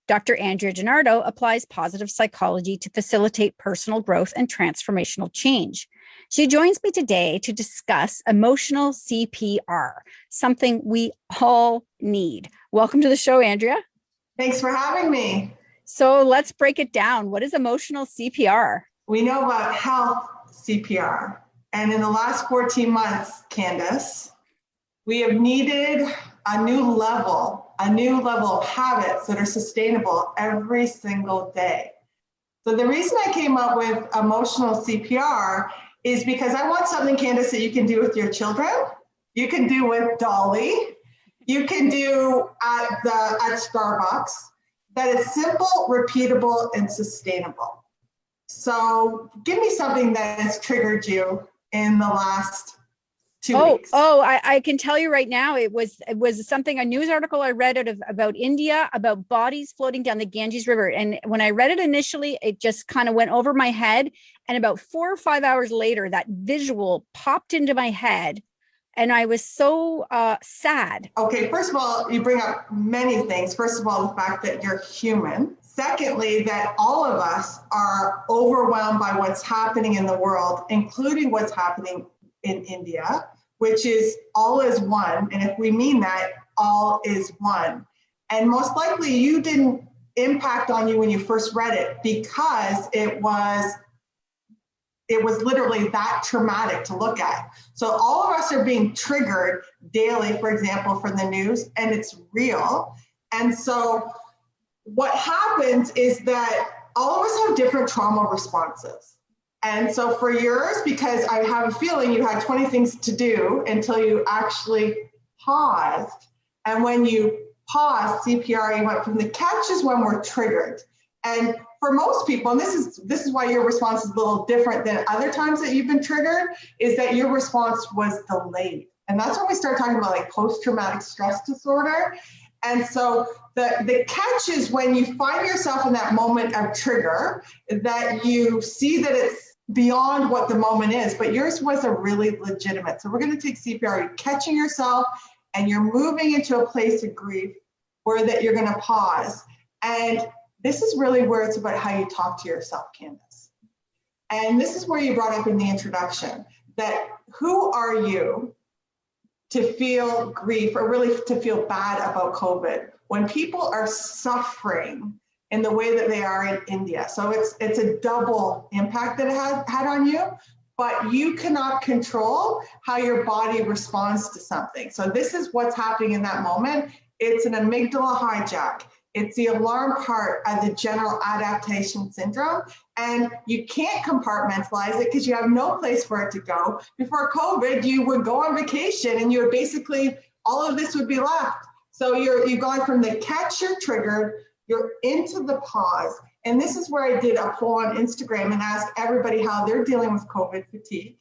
Dr. Andrea Dinardo applies positive psychology to facilitate personal growth and transformational change. She joins me today to discuss emotional CPR, something we all need. Welcome to the show, Andrea. Thanks for having me. So let's break it down. What is emotional CPR? We know about health CPR. And in the last 14 months, Candace, we have needed a new level of habits that are sustainable every single day. So the reason I came up with emotional CPR is because I want something, Candace, that you can do with your children, you can do with Dolly, you can do at Starbucks, that is simple, repeatable, and sustainable. So give me something that has triggered you in the last 2 weeks. I can tell you right now, it was something, a news article I read about India, about bodies floating down the Ganges River. And when I read it initially, it just kind of went over my head. And about 4 or 5 hours later, that visual popped into my head. And I was so sad. Okay, first of all, you bring up many things. First of all, the fact that you're human. Secondly, that all of us are overwhelmed by what's happening in the world, including what's happening in India, which is all is one. And if we mean that, all is one. And most likely you didn't impact on you when you first read it because it was literally that traumatic to look at. So all of us are being triggered daily, for example, from the news, and it's real. And so what happens is that all of us have different trauma responses. And so for yours, because I have a feeling you had 20 things to do until you actually paused. And when you paused CPR, you went from the catch is when we're triggered. And for most people, and this is why your response is a little different than other times that you've been triggered, is that your response was delayed. And that's when we start talking about like post-traumatic stress disorder. And so the catch is when you find yourself in that moment of trigger, that you see that it's beyond what the moment is, but yours was a really legitimate. So we're going to take CPR, you're catching yourself and you're moving into a place of grief where that you're going to pause. And this is really where it's about how you talk to yourself, Candace. And this is where you brought up in the introduction that who are you to feel grief or really to feel bad about COVID when people are suffering in the way that they are in India. So it's a double impact that it had on you, but you cannot control how your body responds to something. So this is what's happening in that moment. It's an amygdala hijack. It's the alarm part of the general adaptation syndrome. And you can't compartmentalize it because you have no place for it to go. Before COVID, you would go on vacation and you would basically, all of this would be left. So you've gone from the catch, you're triggered, you're into the pause. And this is where I did a poll on Instagram and asked everybody how they're dealing with COVID fatigue.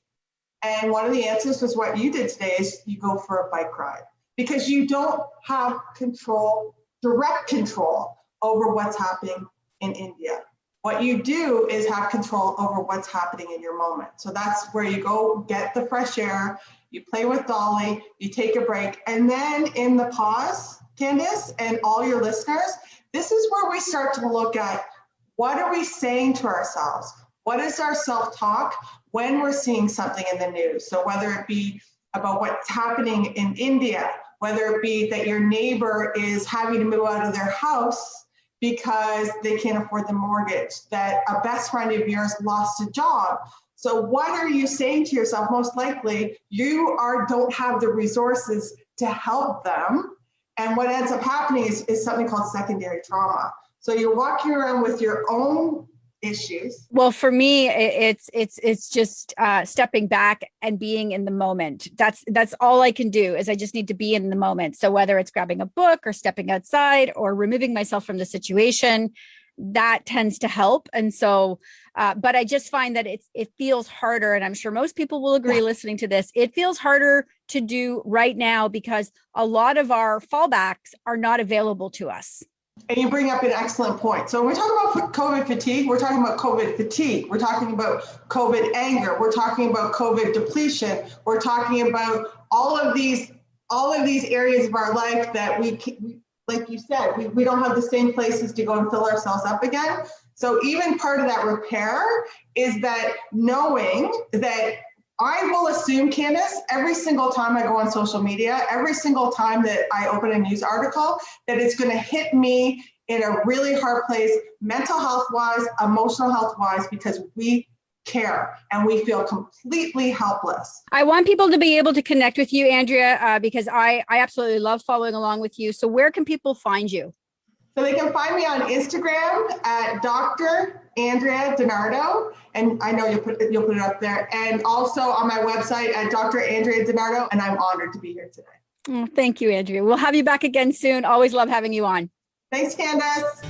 And one of the answers was what you did today is you go for a bike ride because you don't have control, direct control over what's happening in India. What you do is have control over what's happening in your moment. So that's where you go get the fresh air, you play with Dolly, you take a break. And then in the pause, Candace and all your listeners, this is where we start to look at what are we saying to ourselves? What is our self-talk when we're seeing something in the news? So whether it be about what's happening in India, whether it be that your neighbor is having to move out of their house because they can't afford the mortgage, that a best friend of yours lost a job. So what are you saying to yourself? Most likely you don't have the resources to help them. And what ends up happening is something called secondary trauma. So you're walking around with your own issues. Well, for me, it's just stepping back and being in the moment. That's all I can do is I just need to be in the moment. So whether it's grabbing a book or stepping outside or removing myself from the situation, that tends to help. And so, but I just find that it feels harder. And I'm sure most people will agree listening to this. It feels harder to do right now because a lot of our fallbacks are not available to us. And you bring up an excellent point. So when we talk about COVID fatigue, we're talking about COVID fatigue. We're talking about COVID anger. We're talking about COVID depletion. We're talking about all of these areas of our life that we like you said, we don't have the same places to go and fill ourselves up again. So even part of that repair is that knowing that I will assume, Candace, every single time I go on social media, every single time that I open a news article, that it's going to hit me in a really hard place, mental health wise, emotional health wise, because we care and we feel completely helpless. I want people to be able to connect with you, Andrea, because I absolutely love following along with you. So where can people find you? So they can find me on Instagram at Dr. Andrea Dinardo, and I know you'll put it up there, and also on my website at Dr. Andrea Dinardo, and I'm honored to be here today. Oh, thank you, Andrea. We'll have you back again soon. Always love having you on. Thanks, Candace.